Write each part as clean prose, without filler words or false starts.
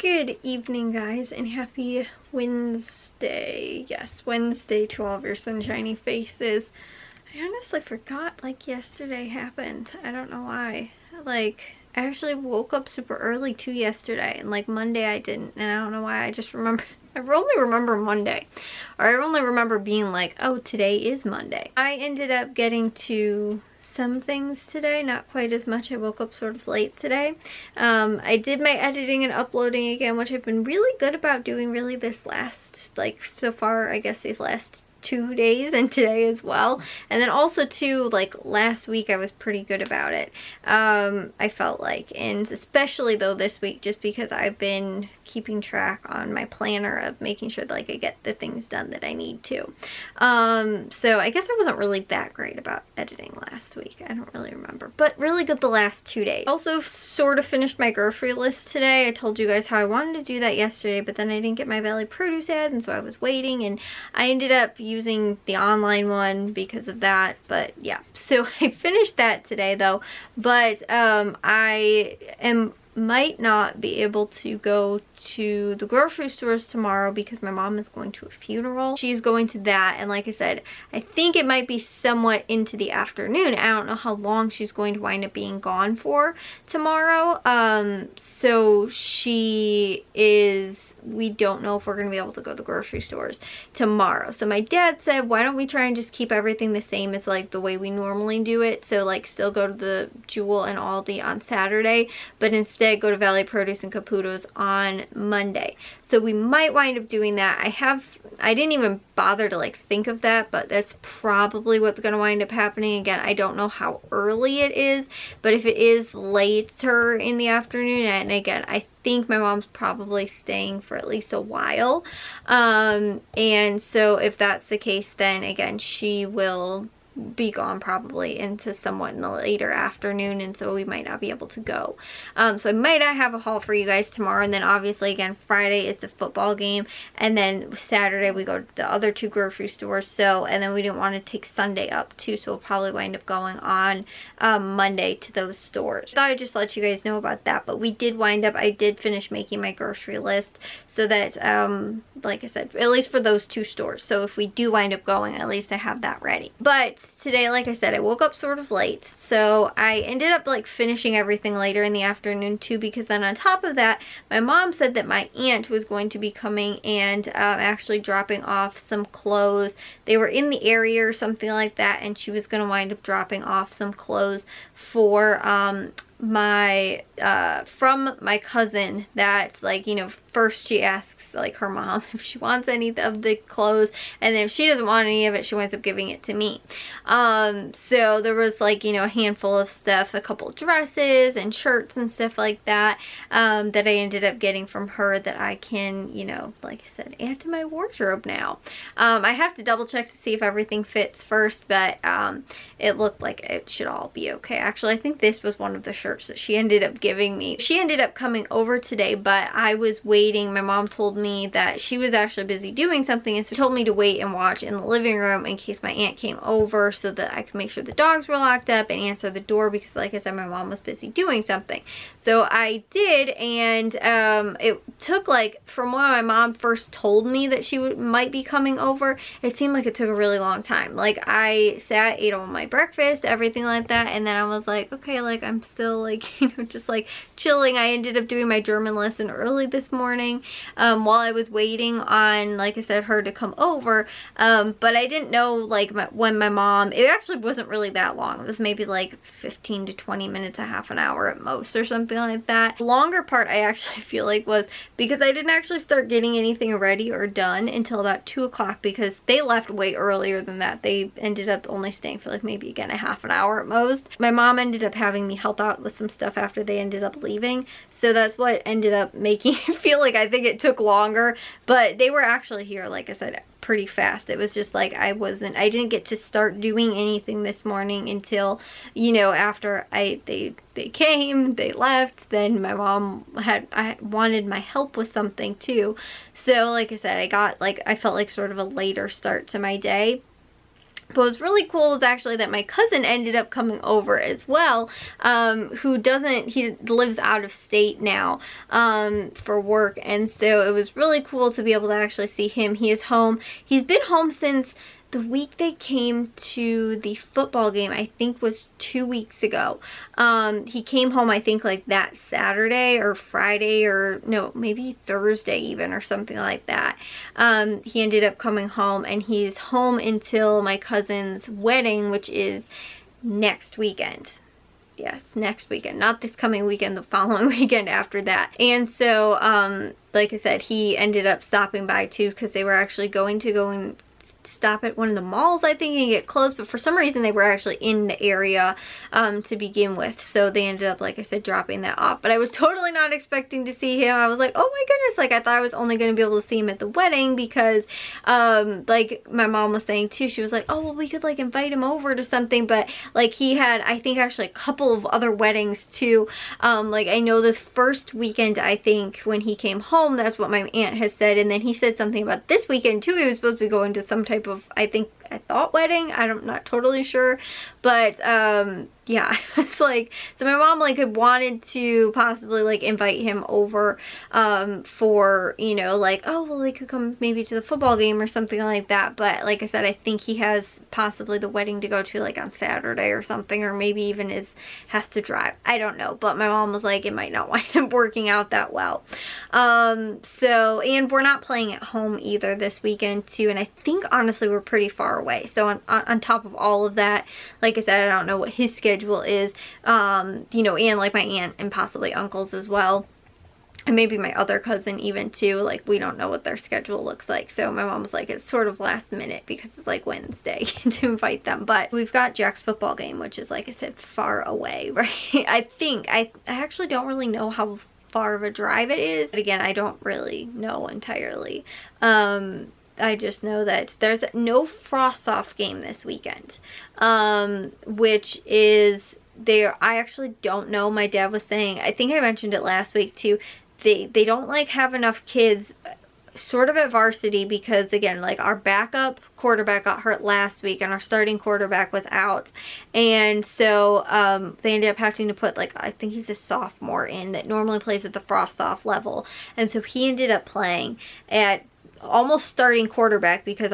Good evening, guys, and happy Wednesday. Yes, Wednesday to all of your sunshiny faces. I honestly forgot, yesterday happened. I don't know why. I actually woke up super early too yesterday, and Monday I didn't, and I don't know why. I just remember, I only remember Monday. Or I only remember being like, oh, today is Monday. I ended up getting to some things today, not quite as much. I woke up sort of late today. I did my editing and uploading again, which I've been really good about doing really this last, so far, I guess these last 2 days and today as well. And then also too, last week I was pretty good about it. I felt like, and especially though this week, just because I've been keeping track on my planner of making sure that I get the things done that I need to. So I guess I wasn't really that great about editing last week. I don't really remember, but really good the last 2 days. Also sort of finished my grocery list today. I told you guys how I wanted to do that yesterday, but then I didn't get my Valley Produce ad, and so I was waiting, and I ended up using the online one because of that. But yeah, so I finished that today though, but might not be able to go to the grocery stores tomorrow because my mom is going to a funeral. She's going to that, and like I said, I think it might be somewhat into the afternoon. I don't know how long she's going to wind up being gone for tomorrow. So we don't know if we're going to be able to go to the grocery stores tomorrow. So my dad said, why don't we try and just keep everything the same as the way we normally do it. So still go to the Jewel and Aldi on Saturday, but instead go to Valley Produce and Caputo's on Monday. So we might wind up doing that. I didn't even bother to think of that, but that's probably what's going to wind up happening. Again, I don't know how early it is, but if it is later in the afternoon, and again, I think my mom's probably staying for at least a while. And so if that's the case, then again, she will be gone probably into somewhat in the later afternoon, and so we might not be able to go. So I might not have a haul for you guys tomorrow, and then obviously again Friday is the football game, and then Saturday we go to the other two grocery stores. So, and then we didn't want to take Sunday up too, so we'll probably wind up going on Monday to those stores. Thought I'd just let you guys know about that. But we did wind up, I did finish making my grocery list, so that like I said, at least for those two stores. So if we do wind up going, at least I have that ready. But today, like I said, I woke up sort of late, so I ended up finishing everything later in the afternoon too, because then on top of that, my mom said that my aunt was going to be coming and actually dropping off some clothes. They were in the area or something like that, and she was going to wind up dropping off some clothes for from my cousin. That's first she asks her mom if she wants any of the clothes, and then if she doesn't want any of it, she winds up giving it to me. So there was a handful of stuff, a couple dresses and shirts and stuff like that, that I ended up getting from her that I can, like I said, add to my wardrobe now. I have to double check to see if everything fits first, but it looked like it should all be okay. Actually, I think this was one of the shirts that she ended up giving me. She ended up coming over today, but I was waiting. My mom told me that she was actually busy doing something, and so she told me to wait and watch in the living room in case my aunt came over, so that I could make sure the dogs were locked up and answer the door, because like I said, my mom was busy doing something. So I did, and it took from when my mom first told me that she might be coming over, it seemed like it took a really long time. I sat, ate all my breakfast, everything like that, and then I was like, okay, I'm still just chilling. I ended up doing my German lesson early this morning while I was waiting on, like I said, her to come over, but I didn't know when my mom, it actually wasn't really that long. It was maybe 15 to 20 minutes, a half an hour at most, or something like that. The longer part, I actually feel was because I didn't actually start getting anything ready or done until about 2 o'clock, because they left way earlier than that. They ended up only staying for maybe again a half an hour at most. My mom ended up having me help out with some stuff after they ended up leaving, so that's what ended up making it feel I think it took longer, but they were actually here, like I said, pretty fast. It was just I didn't get to start doing anything this morning until, after they came, they left, then my mom I wanted my help with something too. So like I said, I got I felt sort of a later start to my day. But what was really cool was actually that my cousin ended up coming over as well, he lives out of state now for work, and so it was really cool to be able to actually see him. He is home. He's been home since the week they came to the football game, I think was 2 weeks ago. He came home, I think, like that Saturday or Friday, or no, maybe Thursday even, or something like that. He ended up coming home, and he's home until my cousin's wedding, which is next weekend. Yes, next weekend. Not this coming weekend, the following weekend after that. And so, like I said, he ended up stopping by too, because they were actually going to go and stop at one of the malls, I think, and get close, but for some reason they were actually in the area to begin with, so they ended up, like I said, dropping that off. But I was totally not expecting to see him. I was like, oh my goodness, like I thought I was only going to be able to see him at the wedding, because like my mom was saying too, she was like, oh well, we could like invite him over to something, but like he had, I think, actually a couple of other weddings too. Like I know the first weekend, I think, when he came home, that's what my aunt has said, and then he said something about this weekend too, he was supposed to be going to some type of, I thought wedding, I'm not totally sure, but yeah, it's like, so my mom like had wanted to possibly like invite him over for, you know, like, oh well, they could come maybe to the football game or something like that, but like I said, I think he has possibly the wedding to go to like on Saturday or something, or maybe even has to drive, I don't know, but my mom was like, it might not wind up working out that well. So, and we're not playing at home either this weekend too, and I think honestly we're pretty far away, so on top of all of that, like I said, I don't know what his schedule is, you know, and like my aunt and possibly uncles as well, and maybe my other cousin even too, like we don't know what their schedule looks like. So my mom was like, it's sort of last minute because it's like Wednesday to invite them. But we've got Jack's football game, which is, like I said, far away, right? I think, I actually don't really know how far of a drive it is, but again, I don't really know entirely. I just know that there's no frost-off game this weekend, which is there. I actually don't know. My dad was saying, I think I mentioned it last week too, they don't like have enough kids sort of at varsity, because again, like our backup quarterback got hurt last week and our starting quarterback was out, and so they ended up having to put, like, I think he's a sophomore in that normally plays at the frost-off level, and so he ended up playing at almost starting quarterback, because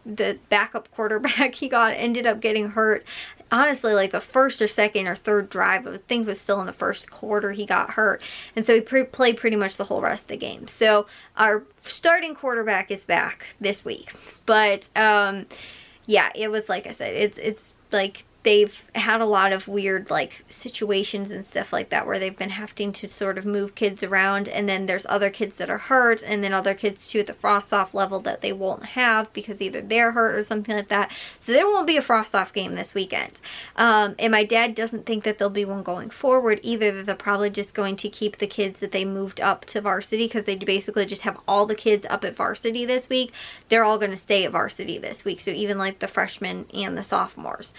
the backup quarterback he ended up getting hurt, honestly, like the first or second or third drive, I think it was still in the first quarter he got hurt, and so he played pretty much the whole rest of the game. So our starting quarterback is back this week, but yeah, it was, like I said, it's like they've had a lot of weird like situations and stuff like that where they've been having to sort of move kids around, and then there's other kids that are hurt, and then other kids too at the frost-off level that they won't have because either they're hurt or something like that. So there won't be a frost-off game this weekend. And my dad doesn't think that there'll be one going forward either, that they're probably just going to keep the kids that they moved up to varsity, because they basically just have all the kids up at varsity this week. They're all going to stay at varsity this week, so even like the freshmen and the sophomores.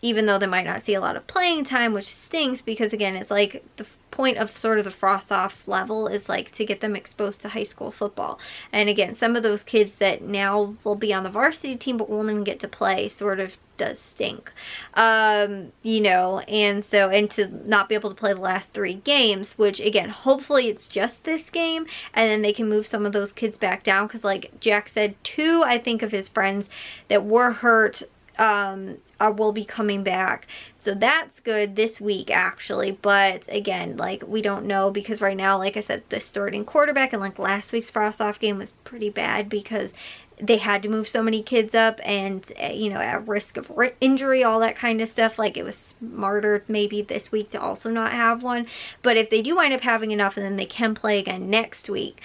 Even though they might not see a lot of playing time, which stinks, because again, it's like the point of sort of the frost-off level is like to get them exposed to high school football. And again, some of those kids that now will be on the varsity team but won't even get to play sort of does stink, you know, and so, and to not be able to play the last 3 games, which again, hopefully it's just this game, and then they can move some of those kids back down, because like Jack said, 2, I think, of his friends that were hurt will be coming back, so that's good this week actually. But again, like we don't know, because right now, like I said, the starting quarterback, and like last week's frost-off game was pretty bad because they had to move so many kids up, and you know, at risk of injury, all that kind of stuff. Like it was smarter maybe this week to also not have one, but if they do wind up having enough, and then they can play again next week,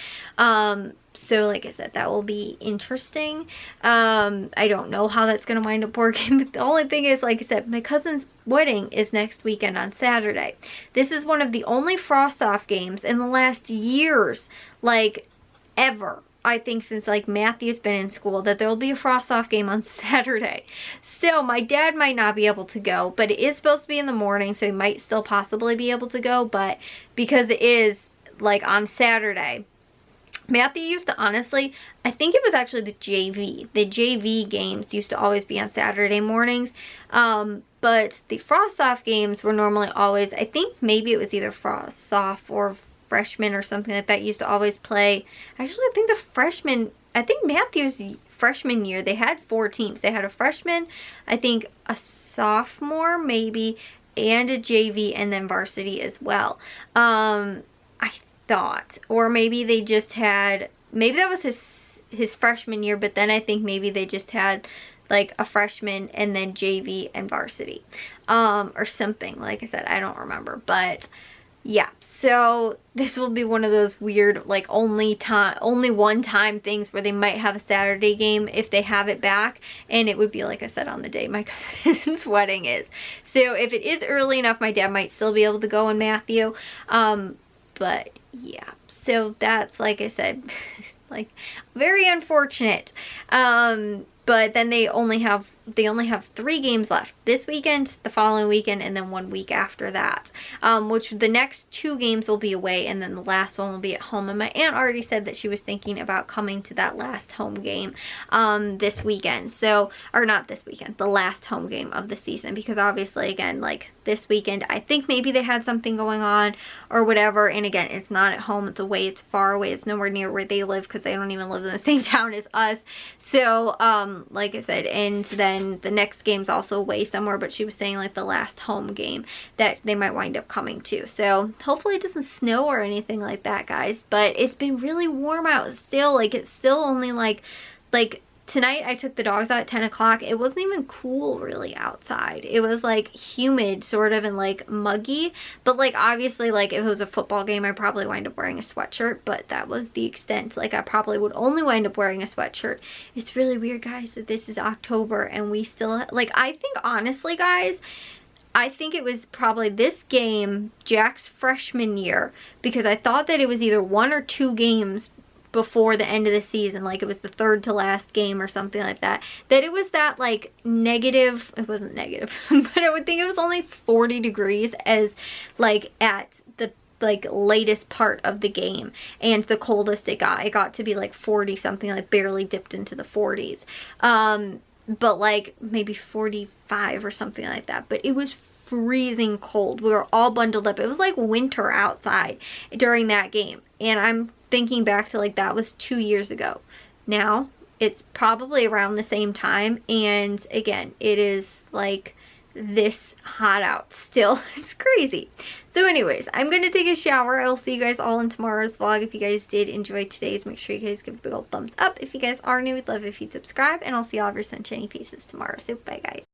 so like I said, that will be interesting. I don't know how that's going to wind up working, but the only thing is, like I said, my cousin's wedding is next weekend on Saturday. This is one of the only frost-off games in the last years, like ever, I think, since like Matthew's been in school, that there will be a frost-off game on Saturday. So my dad might not be able to go, but it is supposed to be in the morning, so he might still possibly be able to go, but because it is like on Saturday, Matthew used to, honestly, I think it was actually the JV. The JV games used to always be on Saturday mornings. But the Frost Soft games were normally always, I think maybe it was either Frost Soft or freshman or something like that, used to always play. Actually, I think the freshman, I think Matthew's freshman year, they had 4 teams. They had a freshman, I think a sophomore maybe, and a JV, and then varsity as well. I thought, or maybe they just had, maybe that was his freshman year, but then I think maybe they just had like a freshman and then JV and varsity, or something. Like I said, I don't remember, but yeah. So this will be one of those weird, like only one time things where they might have a Saturday game if they have it back, and it would be, like I said, on the day my cousin's wedding is. So if it is early enough, my dad might still be able to go in Matthew. But yeah, so that's, like I said, like very unfortunate. But then they only have 3 games left this weekend, the following weekend, and then 1 week after that, which the next 2 games will be away, and then the last one will be at home. And my aunt already said that she was thinking about coming to that last home game this weekend. So, or not this weekend, the last home game of the season, because obviously, again, like this weekend, I think maybe they had something going on or whatever, and again, it's not at home, it's away, it's far away, it's nowhere near where they live, because they don't even live in the same town as us. So like I said, and then the next game's also away somewhere, but she was saying like the last home game that they might wind up coming to. So hopefully it doesn't snow or anything like that, guys. But it's been really warm out still. Like it's still only like tonight I took the dogs out at 10 o'clock. It wasn't even cool really outside. It was like humid sort of and like muggy. But like obviously like if it was a football game, I'd probably wind up wearing a sweatshirt. But that was the extent. Like I probably would only wind up wearing a sweatshirt. It's really weird, guys, that this is October and we still, like, I think honestly, guys, I think it was probably this game, Jack's freshman year, because I thought that it was either 1 or 2 games before the end of the season, like it was the 3rd to last game or something like that, that it was that like negative, it wasn't negative, but I would think it was only 40 degrees as like at the like latest part of the game, and the coldest it got to be like 40 something, like barely dipped into the 40s, but like maybe 45 or something like that. But it was freezing cold. We were all bundled up. It was like winter outside during that game, and I'm thinking back to like that was 2 years ago. Now it's probably around the same time, and again, it is like this hot out still. It's crazy. So anyways, I'm gonna take a shower. I'll see you guys all in tomorrow's vlog. If you guys did enjoy today's, make sure you guys give a big old thumbs up. If you guys are new, we'd love if you'd subscribe, and I'll see all of your sunshiny faces tomorrow. So bye, guys.